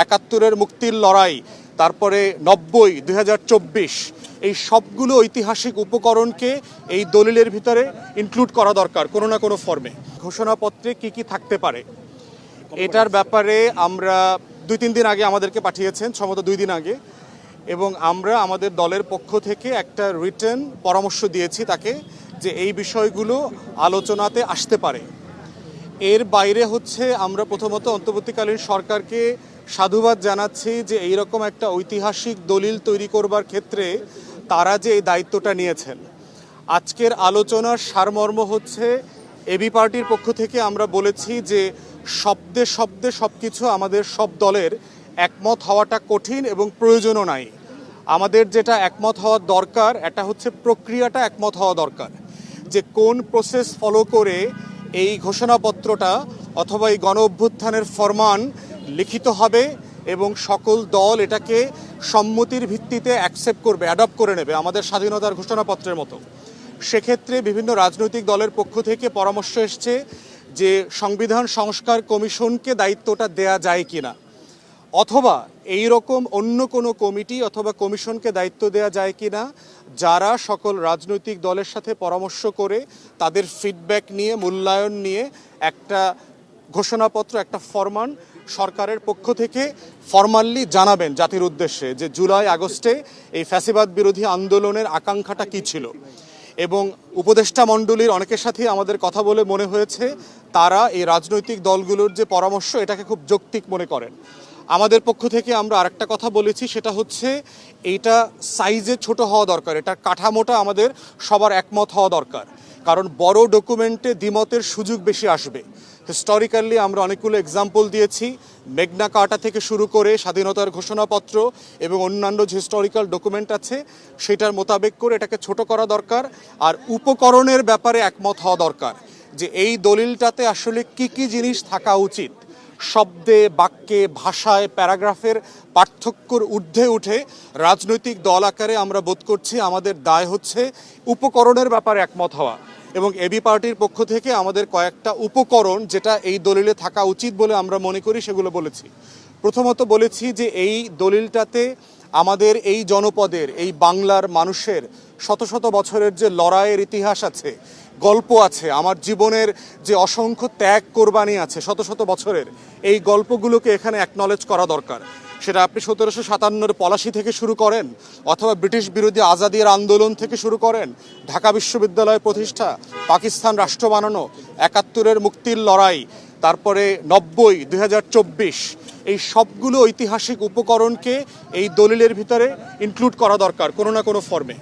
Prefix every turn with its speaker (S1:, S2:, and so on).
S1: একাত্তরের মুক্তির লড়াই, তারপরে 90, 2024, এই সবগুলো ঐতিহাসিক উপকরণকে এই দলিলের ভিতরে ইনক্লুড করা দরকার কোনো না কোনো ফর্মে। ঘোষণাপত্রে কি কি থাকতে পারে এটার ব্যাপারে আমরা 2-3 দিন আগে আমাদেরকে পাঠিয়েছেন, সম্ভবত 2 দিন আগে, এবং আমরা আমাদের দলের পক্ষ থেকে একটা রিটেন পরামর্শ দিয়েছি তাকে যে এই বিষয়গুলো আলোচনাতে আসতে পারে। এর বাইরে হচ্ছে আমরা প্রথমত অন্তর্বর্তীকালীন সরকারকে সাধুবাদ জানাচ্ছি যে এইরকম একটা ঐতিহাসিক দলিল তৈরি করবার ক্ষেত্রে তারা যে এই দায়িত্বটা নিয়েছেন। আজকের আলোচনার সারমর্ম হচ্ছে এবি পার্টির পক্ষ থেকে আমরা বলেছি যে শব্দে শব্দে সব কিছু আমাদের সব দলের একমত হওয়াটা কঠিন এবং প্রয়োজনও নাই। আমাদের যেটা একমত হওয়া দরকার এটা হচ্ছে প্রক্রিয়াটা একমত হওয়া দরকার, যে কোন প্রসেস ফলো করে এই ঘোষণাপত্রটা অথবা এই গণ অভ্যুত্থানের ফরমান লিখিত হবে এবং সকল দল এটাকে সম্মতির ভিত্তিতে অ্যাকসেপ্ট করবে, অ্যাডপ্ট করে নেবে আমাদের স্বাধীনতার ঘোষণাপত্রের মতো। সেক্ষেত্রে বিভিন্ন রাজনৈতিক দলের পক্ষ থেকে পরামর্শ এসছে যে সংবিধান সংস্কার কমিশনকে দায়িত্বটা দেয়া যায় কিনা, অথবা এই রকম অন্য কোনো কমিটি অথবা কমিশনকে দায়িত্ব দেয়া যায় কিনা যারা সকল রাজনৈতিক দলের সাথে পরামর্শ করে তাদের ফিডব্যাক নিয়ে মূল্যায়ন নিয়ে একটা ঘোষণাপত্র, একটা ফরমান সরকারের পক্ষ থেকে ফরমালি জানাবেন জাতির উদ্দেশ্যে যে জুলাই আগস্টে এই ফ্যাসিবাদ বিরোধী আন্দোলনের আকাঙ্ক্ষাটা কী ছিল। এবং উপদেষ্টা মণ্ডলীর অনেকের সাথে আমাদের কথা বলে মনে হয়েছে তারা এই রাজনৈতিক দলগুলোর যে পরামর্শ এটাকে খুব যৌক্তিক মনে করেন। আমাদের পক্ষ থেকে আমরা আরেকটা কথা বলেছি, সেটা হচ্ছে এইটা সাইজে ছোট হওয়া দরকার, এটার কাঠামোটা আমাদের সবার একমত হওয়া দরকার, কারণ বড় ডকুমেন্টে দ্বিমতের সুযোগ বেশি আসবে। হিস্টোরিক্যালি আমরা অনেকগুলো এক্সাম্পল দিয়েছি, মেঘনা কার্টা থেকে শুরু করে স্বাধীনতার ঘোষণাপত্র এবং অন্যান্য যে হিস্টোরিক্যাল ডকুমেন্ট আছে সেটার মোতাবেক করে এটাকে ছোট করা দরকার। আর উপকরণের ব্যাপারে একমত হওয়া দরকার যে এই দলিলটাতে আসলে কি কি জিনিস থাকা উচিত। শব্দে, বাক্যে, ভাষায়, প্যারাগ্রাফের পার্থক্যর ঊর্ধ্বে উঠে রাজনৈতিক দল আকারে আমরা বোধ করছি আমাদের দায় হচ্ছে উপকরণের ব্যাপারে একমত হওয়া। এবং এবি পার্টির পক্ষ থেকে আমাদের কয়েকটা উপকরণ যেটা এই দলিলে থাকা উচিত বলে আমরা মনে করি সেগুলো বলেছি। প্রথমত বলেছি যে এই দলিলটাতে আমাদের এই জনপদের, এই বাংলার মানুষের শত শত বছরের যে লড়াইয়ের ইতিহাস আছে, গল্প আছে, আমার জীবনের যে অসংখ্য ত্যাগ কোরবানি আছে শত শত বছরের, এই গল্পগুলোকে এখানে অ্যাকনলেজ করা দরকার। সেটা আপনি 1757 পলাশী থেকে শুরু করেন, অথবা ব্রিটিশ বিরোধী আজাদির আন্দোলন থেকে শুরু করেন, ঢাকা বিশ্ববিদ্যালয় প্রতিষ্ঠা, পাকিস্তান রাষ্ট্র বানানো, 71-এর মুক্তির লড়াই, তারপরে 90, 2024, এই সবগুলো ঐতিহাসিক উপকরণকে এই দলিলের ভিতরে ইনক্লুড করা দরকার কোনো না কোনো ফর্মে।